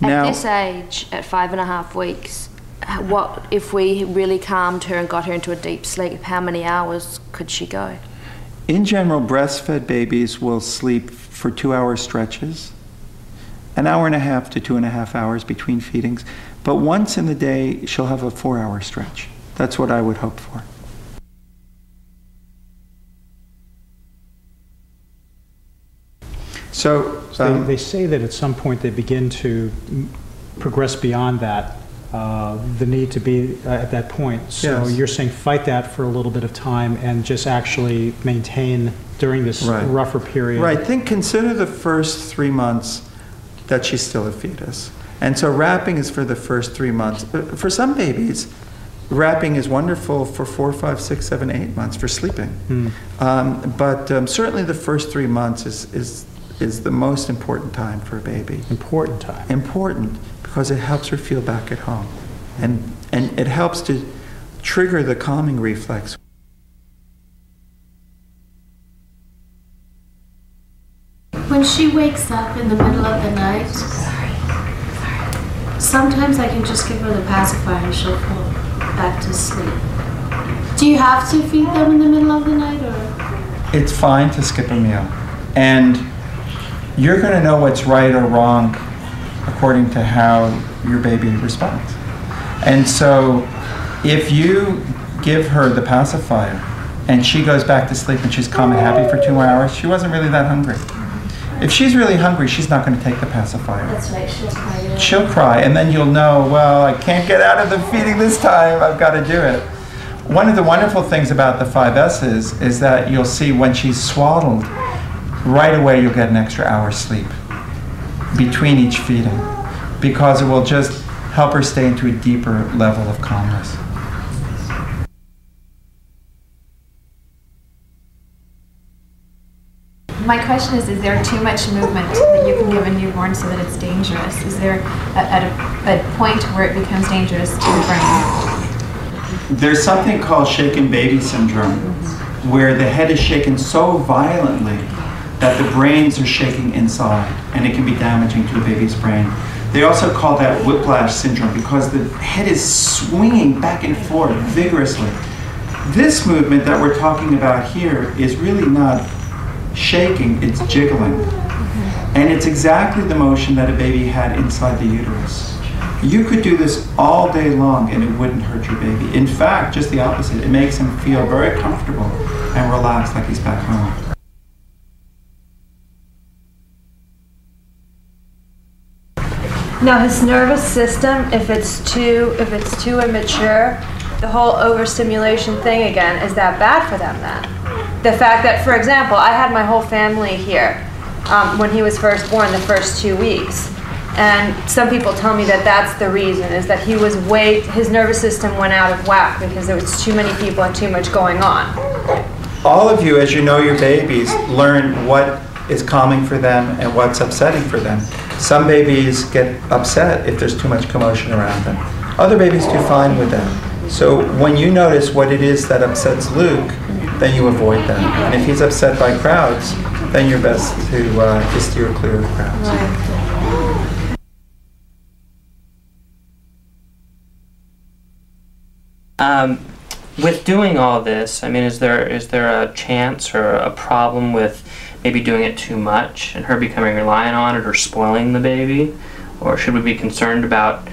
Now, at this age, at 5.5 weeks, what if we really calmed her and got her into a deep sleep? How many hours could she go? in general, breastfed babies will sleep for 2-hour stretches, an hour and a half to 2.5 hours between feedings. But once in the day, she'll have a 4-hour stretch. That's what I would hope for. So they say that at some point they begin to progress beyond that, the need to be at that point. So yes. You're saying fight that for a little bit of time and just actually maintain during this rougher period. Right. Consider the first 3 months that she's still a fetus. And so wrapping is for the first 3 months. For some babies, wrapping is wonderful for 4, 5, 6, 7, 8 months for sleeping. But certainly the first 3 months is the most important time for a baby. Important time. Important because it helps her feel back at home. And it helps to trigger the calming reflex. When she wakes up in the middle of the night, sometimes I can just give her the pacifier and she'll fall back to sleep. Do you have to feed them in the middle of the night, or? It's fine to skip a meal. And you're going to know what's right or wrong according to how your baby responds. And so if you give her the pacifier and she goes back to sleep and she's calm and happy for 2 more hours, she wasn't really that hungry. If she's really hungry, she's not going to take the pacifier. That's right, she'll cry. Yeah. She'll cry, and then you'll know, well, I can't get out of the feeding this time, I've got to do it. One of the wonderful things about the 5S's is that you'll see when she's swaddled, right away you'll get an extra hour's sleep between each feeding, because it will just help her stay into a deeper level of calmness. My question is there too much movement that you can give a newborn so that it's dangerous? Is there a point where it becomes dangerous to the brain? There's something called shaken baby syndrome, where the head is shaken so violently that the brains are shaking inside, and it can be damaging to a baby's brain. They also call that whiplash syndrome because the head is swinging back and forth vigorously. This movement that we're talking about here is really not shaking, it's jiggling. And it's exactly the motion that a baby had inside the uterus. You could do this all day long and it wouldn't hurt your baby. In fact, just the opposite. It makes him feel very comfortable and relaxed like he's back home. Now his nervous system, if it's too immature, the whole overstimulation thing again, is that bad for them then? The fact that, for example, I had my whole family here when he was first born, the first 2 weeks. And some people tell me that that's the reason, is that his nervous system went out of whack because there was too many people and too much going on. All of you, as you know your babies, learn what is calming for them and what's upsetting for them. Some babies get upset if there's too much commotion around them. Other babies do fine with that. So when you notice what it is that upsets Luke, then you avoid that. And if he's upset by crowds, then you're best to steer clear of crowds. With doing all this, I mean, is there a chance or a problem with maybe doing it too much and her becoming reliant on it or spoiling the baby? Or should we be concerned about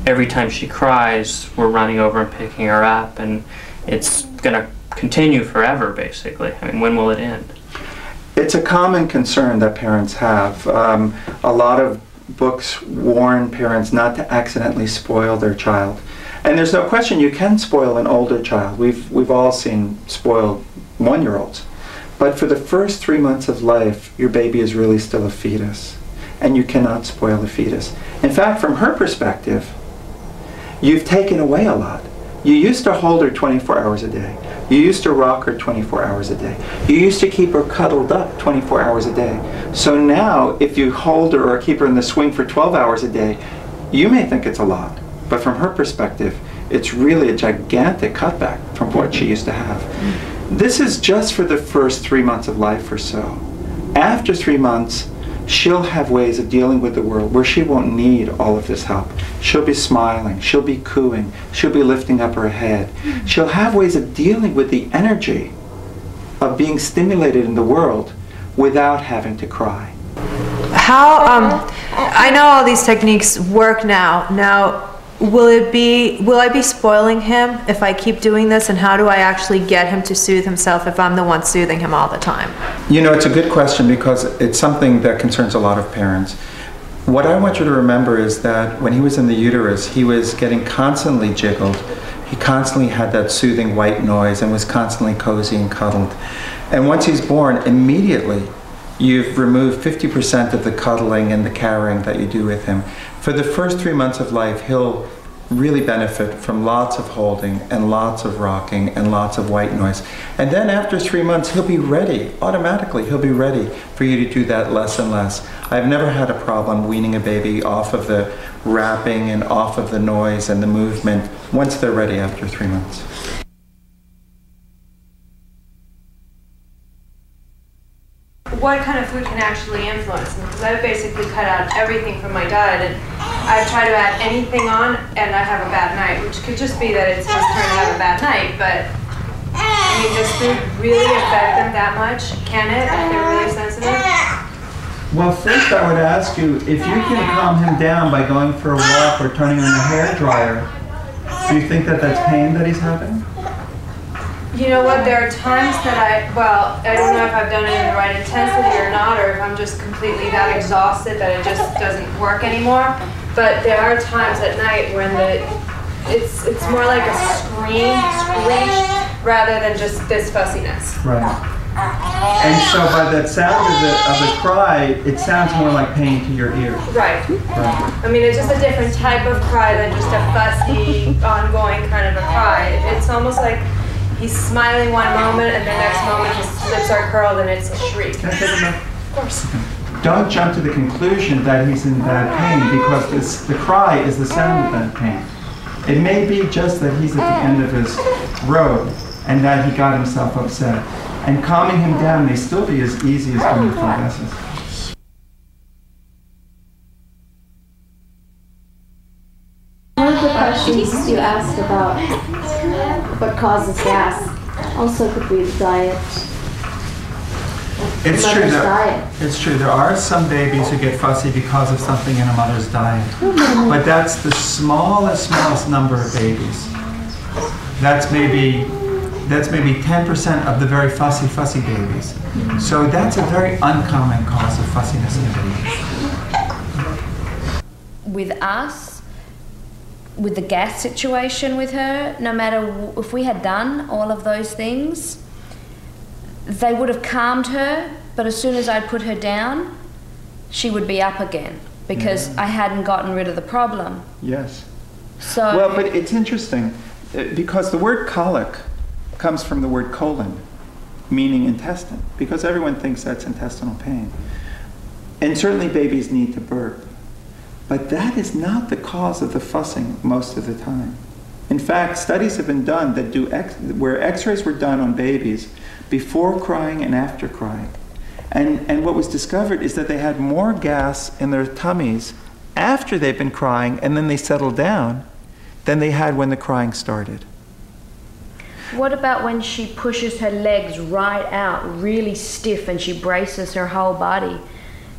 every time she cries, we're running over and picking her up and it's going to continue forever, basically? I mean, when will it end? It's a common concern that parents have. A lot of books warn parents not to accidentally spoil their child. And there's no question you can spoil an older child. We've all seen spoiled 1-year-olds. But for the first 3 months of life, your baby is really still a fetus. And you cannot spoil a fetus. In fact, from her perspective, you've taken away a lot. You used to hold her 24 hours a day. You used to rock her 24 hours a day. You used to keep her cuddled up 24 hours a day. So now, if you hold her or keep her in the swing for 12 hours a day, you may think it's a lot. But from her perspective, it's really a gigantic cutback from what she used to have. This is just for the first 3 months of life or so. After 3 months, she'll have ways of dealing with the world where she won't need all of this help. She'll be smiling, she'll be cooing, she'll be lifting up her head. She'll have ways of dealing with the energy of being stimulated in the world without having to cry. How, I know all these techniques work now. Now, will I be spoiling him if I keep doing this, and how do I actually get him to soothe himself if I'm the one soothing him all the time? You know, it's a good question because it's something that concerns a lot of parents. What I want you to remember is that when he was in the uterus, he was getting constantly jiggled. He constantly had that soothing white noise and was constantly cozy and cuddled. And once he's born, immediately you've removed 50% of the cuddling and the carrying that you do with him. For the first 3 months of life, he'll really benefit from lots of holding and lots of rocking and lots of white noise. And then after 3 months, he'll be ready, automatically, he'll be ready for you to do that less and less. I've never had a problem weaning a baby off of the wrapping and off of the noise and the movement once they're ready after 3 months. What kind of food can actually influence him? Because I've basically cut out everything from my diet, and I've tried to add anything on, and I have a bad night, which could just be that it's his turn to have a bad night, but I mean, does food really affect them that much? Can it, if they're really sensitive? Well, first I would ask you if you can calm him down by going for a walk or turning on the hair dryer. Do you think that that's pain that he's having? You know what, there are times that I don't know if I've done it in the right intensity or not, or if I'm just completely that exhausted that it just doesn't work anymore. But there are times at night when it's more like a screech, rather than just this fussiness. Right. And so by that sound of the cry, it sounds more like pain to your ear. Right. I mean, it's just a different type of cry than just a fussy, ongoing kind of a cry. It's almost like he's smiling one moment, and the next moment his lips are curled, and it's a shriek. Can I take a minute? Of course. Don't jump to the conclusion that he's in bad pain, because the cry is the sound of that pain. It may be just that he's at the end of his road and that he got himself upset. And calming him down may still be as easy as doing 5 S's. One of the questions you asked about what causes gas also could be the diet. It's the true. mother's diet. It's true. There are some babies who get fussy because of something in a mother's diet, but that's the smallest number of babies. That's maybe 10% of the very fussy babies. So that's a very uncommon cause of fussiness in babies. With us, with the gas situation with her, no matter if we had done all of those things, they would have calmed her, but as soon as I'd put her down, she would be up again because I hadn't gotten rid of the problem. Yes. So Well, but it's interesting because the word colic comes from the word colon, meaning intestine, because everyone thinks that's intestinal pain. And certainly babies need to burp. But that is not the cause of the fussing most of the time. In fact, studies have been done that where x-rays were done on babies before crying and after crying. And what was discovered is that they had more gas in their tummies after they've been crying and then they settled down than they had when the crying started. what about when she pushes her legs right out, really stiff, and she braces her whole body?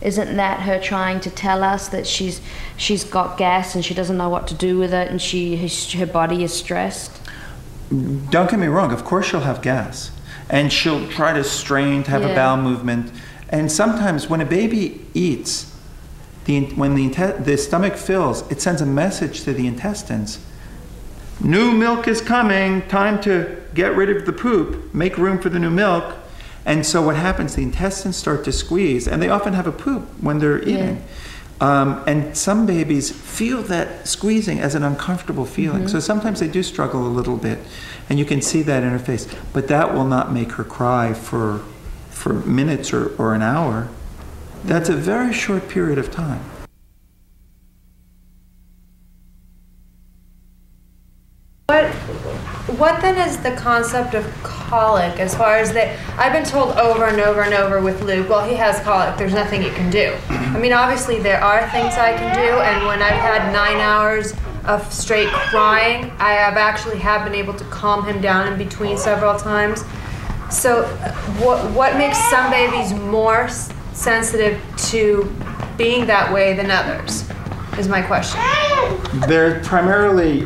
Isn't that her trying to tell us that she's got gas and she doesn't know what to do with it, and her body is stressed? Don't get me wrong, of course she'll have gas. And she'll try to strain to have a bowel movement. And sometimes when a baby eats, when the stomach fills, it sends a message to the intestines. New milk is coming, time to get rid of the poop, make room for the new milk. And so what happens, the intestines start to squeeze, and they often have a poop when they're eating. And some babies feel that squeezing as an uncomfortable feeling. So sometimes they do struggle a little bit, and you can see that in her face. But that will not make her cry for minutes or an hour. That's a very short period of time. What then is the concept of colic, as far as that, I've been told over and over and over with Luke, well, he has colic, there's nothing you can do. I mean, obviously there are things I can do, and when I've had 9 hours of straight crying, I have been able to calm him down in between several times. So what makes some babies more sensitive to being that way than others, is my question. There are primarily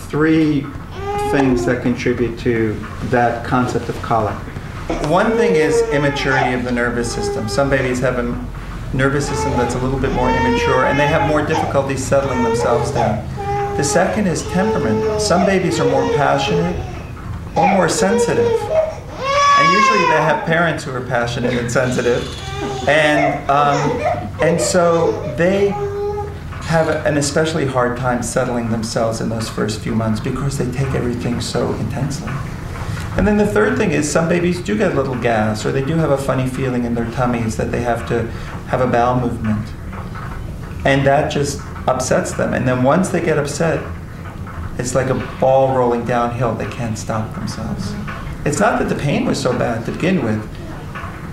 3 things that contribute to that concept of colic. One thing is immaturity of the nervous system. Some babies have a nervous system that's a little bit more immature, and they have more difficulty settling themselves down. The second is temperament. Some babies are more passionate or more sensitive. And usually they have parents who are passionate and sensitive. And so they have an especially hard time settling themselves in those first few months because they take everything so intensely. And then the third thing is some babies do get a little gas, or they do have a funny feeling in their tummies that they have to have a bowel movement. And that just upsets them. And then once they get upset, it's like a ball rolling downhill. They can't stop themselves. It's not that the pain was so bad to begin with,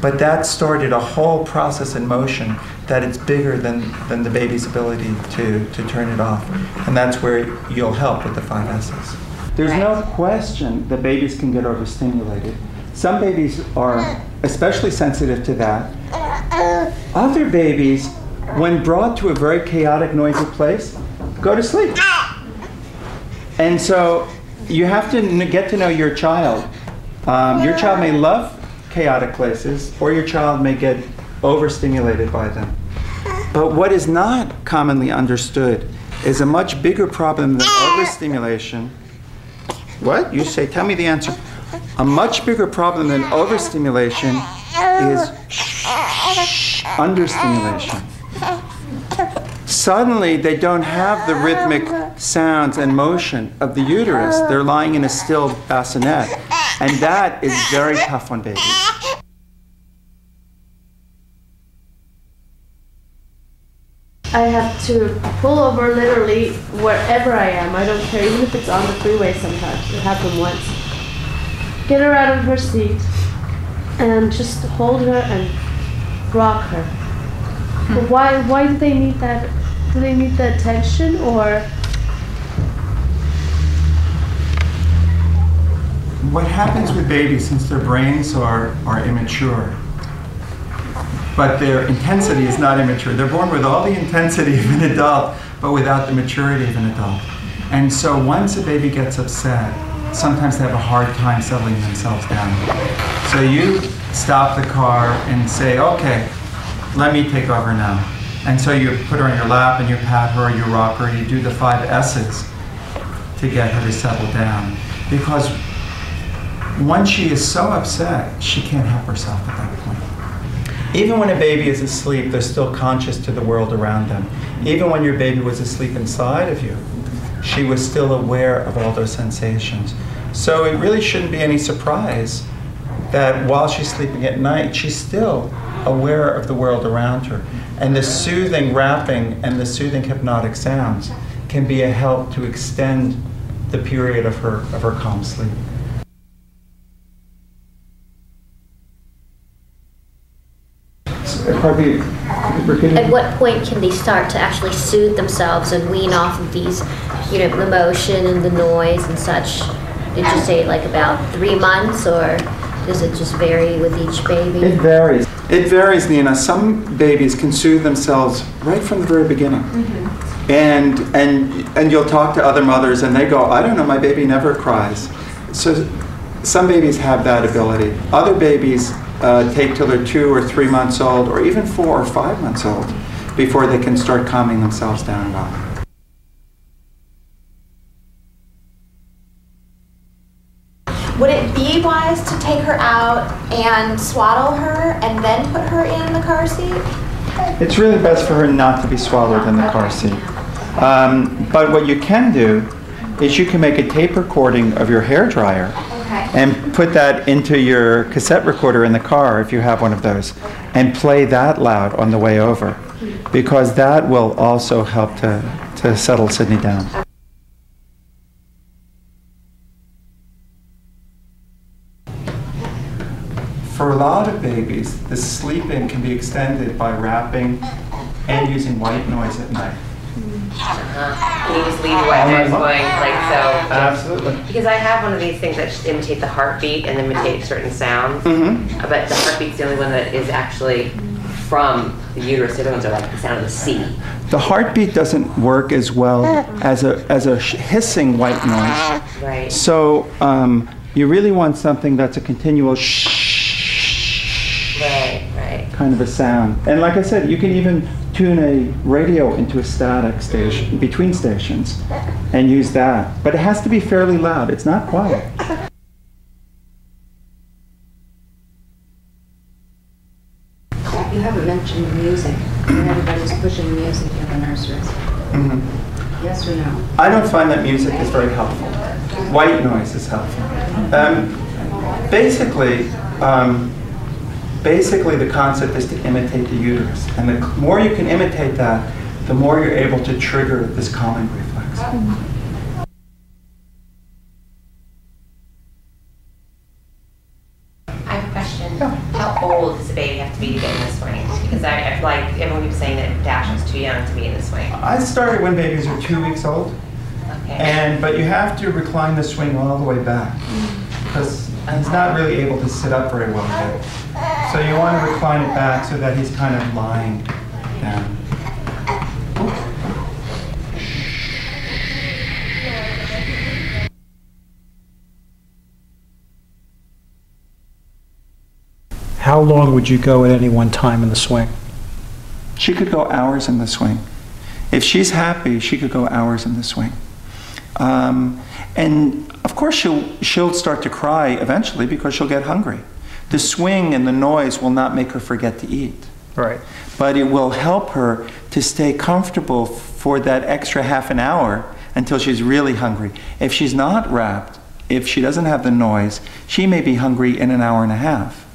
but that started a whole process in motion that it's bigger than the baby's ability to turn it off. And that's where you'll help with the 5 S's. There's no question that babies can get overstimulated. Some babies are especially sensitive to that. Other babies, when brought to a very chaotic, noisy place, go to sleep. And so you have to get to know your child. Your child may love chaotic places, or your child may get overstimulated by them. But what is not commonly understood is a much bigger problem than overstimulation. What? You say, tell me the answer. A much bigger problem than overstimulation is understimulation. Suddenly, they don't have the rhythmic sounds and motion of the uterus. They're lying in a still bassinet. And that is very tough on babies. I have to pull over literally wherever I am. I don't care, even if it's on the freeway sometimes. It happened once. Get her out of her seat and just hold her and rock her. But why do they need that? Do they need the attention, or? What happens with babies, since their brains are immature, but their intensity is not immature. They're born with all the intensity of an adult, but without the maturity of an adult. And so once a baby gets upset, sometimes they have a hard time settling themselves down. So you stop the car and say, okay, let me take over now. And so you put her on your lap and you pat her, you rock her, you do the 5 S's to get her to settle down. Because once she is so upset, she can't help herself at that point. Even when a baby is asleep, they're still conscious to the world around them. Even when your baby was asleep inside of you, she was still aware of all those sensations. So it really shouldn't be any surprise that while she's sleeping at night, she's still aware of the world around her. And the soothing wrapping and the soothing hypnotic sounds can be a help to extend the period of her calm sleep. At what point can they start to actually soothe themselves and wean off of these, the motion and the noise and such? Did you say like about 3 months, or does it just vary with each baby? It varies. It varies, Nina. Some babies can soothe themselves right from the very beginning. Mm-hmm. And you'll talk to other mothers and they go, I don't know, my baby never cries. So some babies have that ability. Other babies take till they're 2 or 3 months old, or even 4 or 5 months old, before they can start calming themselves down well. Would it be wise to take her out and swaddle her and then put her in the car seat? It's really best for her not to be swallowed in the car seat. But what you can do is you can make a tape recording of your hairdryer and put that into your cassette recorder in the car, if you have one of those, and play that loud on the way over, because that will also help to settle Sydney down. for a lot of babies, the sleep-in can be extended by wrapping and using white noise at night. Can you just leave your white noise going like so? Absolutely. Because I have one of these things that imitate the heartbeat and imitate certain sounds, but the heartbeat's the only one that is actually from the uterus. The other ones are like the sound of the sea. The heartbeat doesn't work as well as a hissing white noise. Right. So you really want something that's a continual shh. Right. Kind of a sound. And like I said, you can even tune a radio into a static station between stations and use that. But it has to be fairly loud. It's not quiet. You haven't mentioned music. And everybody's pushing music in the nursery. Yes or no? I don't find that music is very helpful. White noise is helpful. Basically, the concept is to imitate the uterus. And the more you can imitate that, the more you're able to trigger this calming reflex. I have a question. How old does the baby have to be to get in the swing? Because I feel like everyone keeps saying that Dash is too young to be in the swing. I started when babies are 2 weeks old. Okay. But you have to recline the swing all the way back because he's not really able to sit up very well yet. So you want to recline it back so that he's kind of lying down. How long would you go at any one time in the swing? She could go hours in the swing. If she's happy, she could go hours in the swing. And of course she'll start to cry eventually because she'll get hungry. The swing and the noise will not make her forget to eat. Right. But it will help her to stay comfortable for that extra half an hour until she's really hungry. If she's not wrapped, if she doesn't have the noise, she may be hungry in an hour and a half.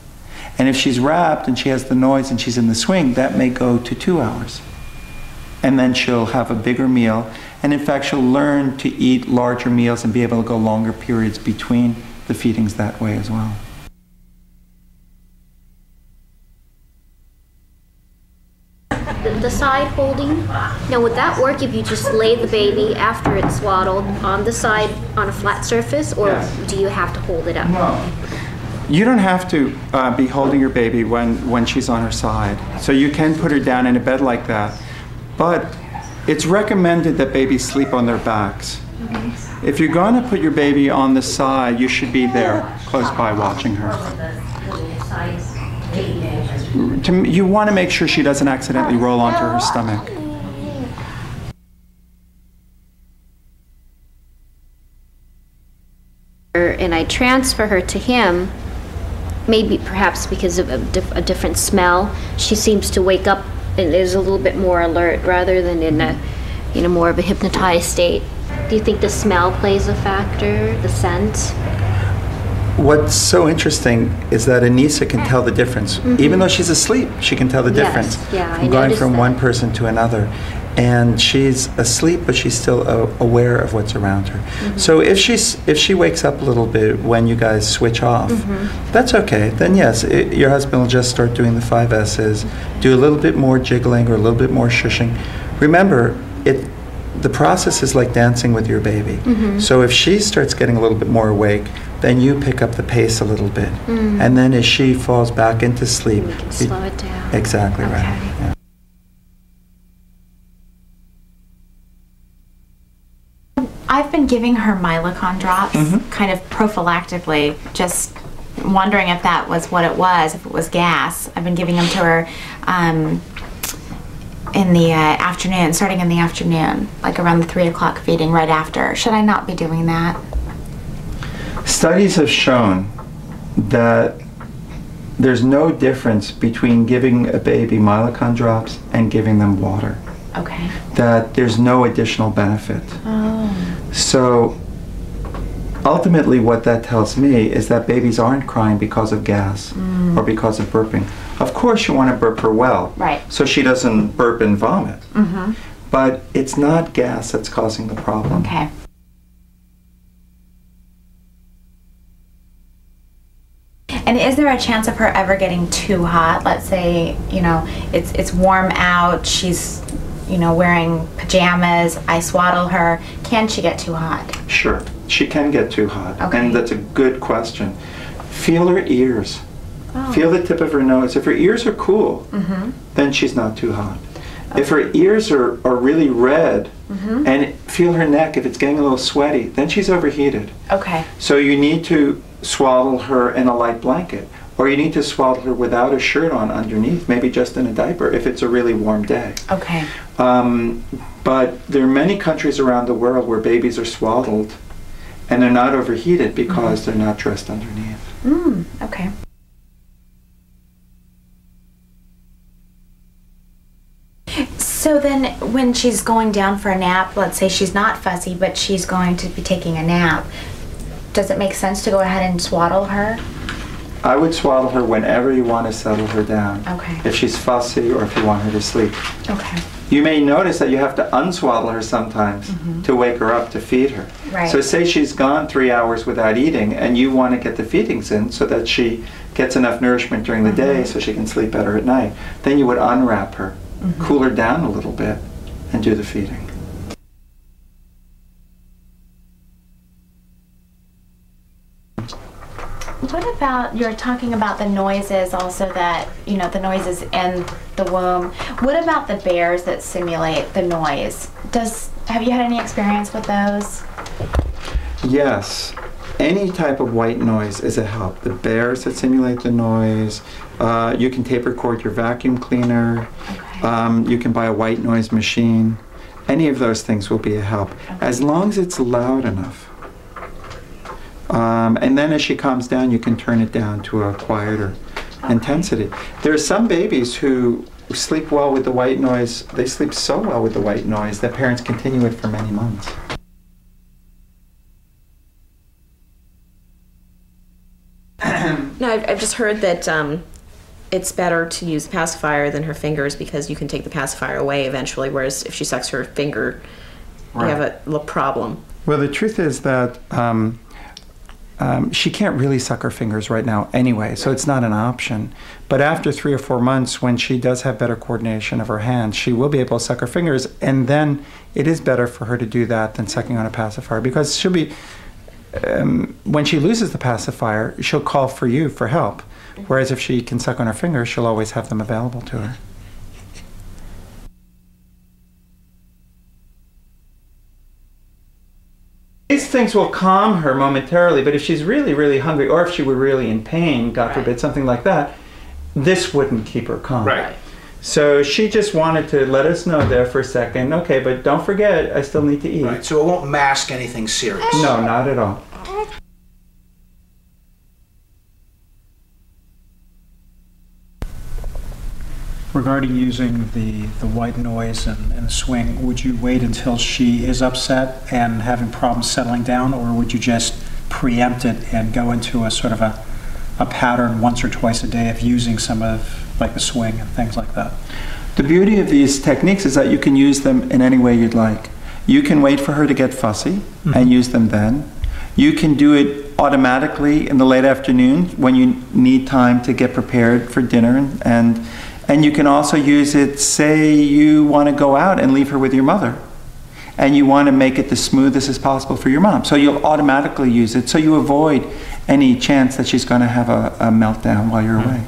And if she's wrapped and she has the noise and she's in the swing, that may go to 2 hours. And then she'll have a bigger meal. And in fact, she'll learn to eat larger meals and be able to go longer periods between the feedings that way as well. The side holding, now would that work if you just lay the baby after it's swaddled on the side on a flat surface, or Yes. do you have to hold it up? No. You don't have to be holding your baby when she's on her side. So you can put her down in a bed like that. But it's recommended that babies sleep on their backs. If you're going to put your baby on the side, you should be there close by watching her. You want to make sure she doesn't accidentally roll onto her stomach. And I transfer her to him, maybe perhaps because of a different smell. She seems to wake up and is a little bit more alert rather than in a more of a hypnotized state. Do you think the smell plays a factor, the scent? What's so interesting is that Anissa can tell the difference. Even though she's asleep, she can tell the difference. Yeah, I from going noticed from that. one person to another. And she's asleep, but she's still aware of what's around her. So if she wakes up a little bit when you guys switch off, that's okay. Then yes, your husband will just start doing the 5 S's, do a little bit more jiggling or a little bit more shushing. Remember, the process is like dancing with your baby. So if she starts getting a little bit more awake, then you pick up the pace a little bit. And then as she falls back into sleep, We can slow it down. Exactly right. Yeah. I've been giving her Mylicon drops kind of prophylactically, just wondering if that was what it was, if it was gas. I've been giving them to her in the afternoon, starting in the afternoon, like around the 3 o'clock feeding right after. Should I not be doing that? Studies have shown that there's no difference between giving a baby Mylicon drops and giving them water. Okay. That there's no additional benefit. Oh. So ultimately what that tells me is that babies aren't crying because of gas or because of burping. Of course you want to burp her well, Right. so she doesn't burp and vomit. But it's not gas that's causing the problem. Okay. And is Is there a chance of her ever getting too hot? Let's say, you know, it's warm out, she's, you know, wearing pajamas, I swaddle her. Can she get too hot? Sure, she can get too hot. Okay. And that's a good question. Feel her ears. Oh. Feel the tip of her nose. If her ears are cool, then she's not too hot. If her ears are really red, and feel her neck, if it's getting a little sweaty, then she's overheated. Okay. So you need to swaddle her in a light blanket, or you need to swaddle her without a shirt on underneath, maybe just in a diaper if it's a really warm day. Okay. But there are many countries around the world where babies are swaddled and they're not overheated because they're not dressed underneath. Okay. So then when she's going down for a nap, let's say she's not fussy, but she's going to be taking a nap, does it make sense to go ahead and swaddle her? I would swaddle her whenever you want to settle her down. Okay. If she's fussy or if you want her to sleep. Okay. You may notice that you have to unswaddle her sometimes to wake her up to feed her. Right. So say she's gone 3 hours without eating and you want to get the feedings in so that she gets enough nourishment during the day so she can sleep better at night. Then you would unwrap her, cool her down a little bit, and do the feeding. What about, you're talking about the noises also that, you know, the noises in the womb. What about the bears that simulate the noise? Have you had any experience with those? Yes. Any type of white noise is a help. The bears that simulate the noise, you can tape record your vacuum cleaner, you can buy a white noise machine. Any of those things will be a help, as long as it's loud enough. And then as she calms down, you can turn it down to a quieter intensity. There are some babies who sleep well with the white noise. They sleep so well with the white noise that parents continue it for many months. No, I've just heard that it's better to use pacifier than her fingers because you can take the pacifier away eventually, whereas if she sucks her finger, you have a little problem. Well, the truth is that she can't really suck her fingers right now anyway, so it's not an option. But after 3 or 4 months, when she does have better coordination of her hands, she will be able to suck her fingers, and then it is better for her to do that than sucking on a pacifier, because she'll be, when she loses the pacifier, she'll call for you for help, whereas if she can suck on her fingers, she'll always have them available to her. These things will calm her momentarily, but if she's really, really hungry, or if she were really in pain, God forbid, something like that, this wouldn't keep her calm. Right. So she just wanted to let us know there for a second, okay, but don't forget, I still need to eat. Right, so it won't mask anything serious. No, not at all. Regarding using the white noise and the swing, would you wait until she is upset and having problems settling down, or would you just preempt it and go into a sort of a pattern once or twice a day of using some of like the swing and things like that? The beauty of these techniques is that you can use them in any way you'd like. You can wait for her to get fussy and use them then. You can do it automatically in the late afternoon when you need time to get prepared for dinner, and you can also use it, say you want to go out and leave her with your mother and you want to make it the smoothest as possible for your mom. So you'll automatically use it so you avoid any chance that she's going to have a meltdown while you're away.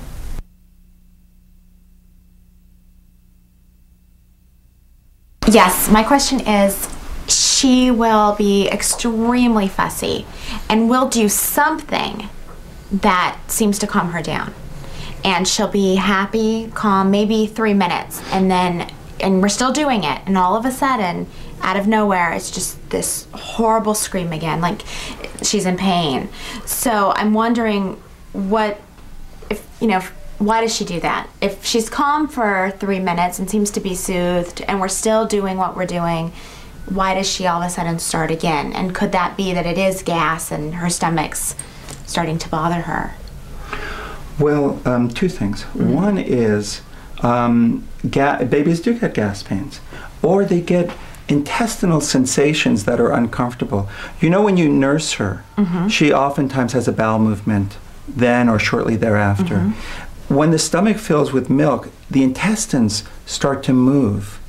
Yes, my question is, she will be extremely fussy and will do something that seems to calm her down. And she'll be happy, calm, maybe 3 minutes, and we're still doing it, and all of a sudden, out of nowhere, it's just this horrible scream again, like she's in pain. So I'm wondering why does she do that? If she's calm for 3 minutes and seems to be soothed, and we're still doing what we're doing, why does she all of a sudden start again? And could that be that it is gas and her stomach's starting to bother her? Well, 2 things. One is babies do get gas pains, or they get intestinal sensations that are uncomfortable. You know, when you nurse her, she oftentimes has a bowel movement then or shortly thereafter. Mm-hmm. When the stomach fills with milk, the intestines start to move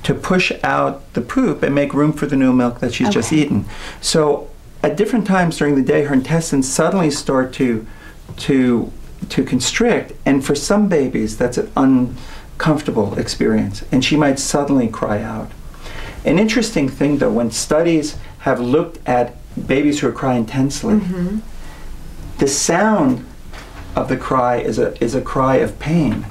to push out the poop and make room for the new milk that she's just eaten. So at different times during the day, her intestines suddenly start to constrict, and for some babies, that's an uncomfortable experience, and she might suddenly cry out. An interesting thing, though, when studies have looked at babies who cry intensely, the sound of the cry is a cry of pain,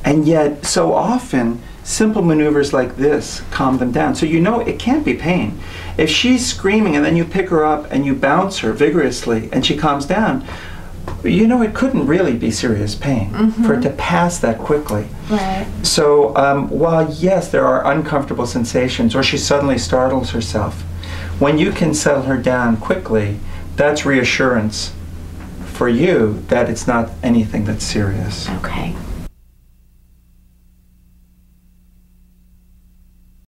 and yet so often simple maneuvers like this calm them down. So you know it can't be pain. If she's screaming and then you pick her up and you bounce her vigorously and she calms down, you know it couldn't really be serious pain for it to pass that quickly. Right. So while yes, there are uncomfortable sensations, or she suddenly startles herself, when you can settle her down quickly, that's reassurance for you that it's not anything that's serious. Okay.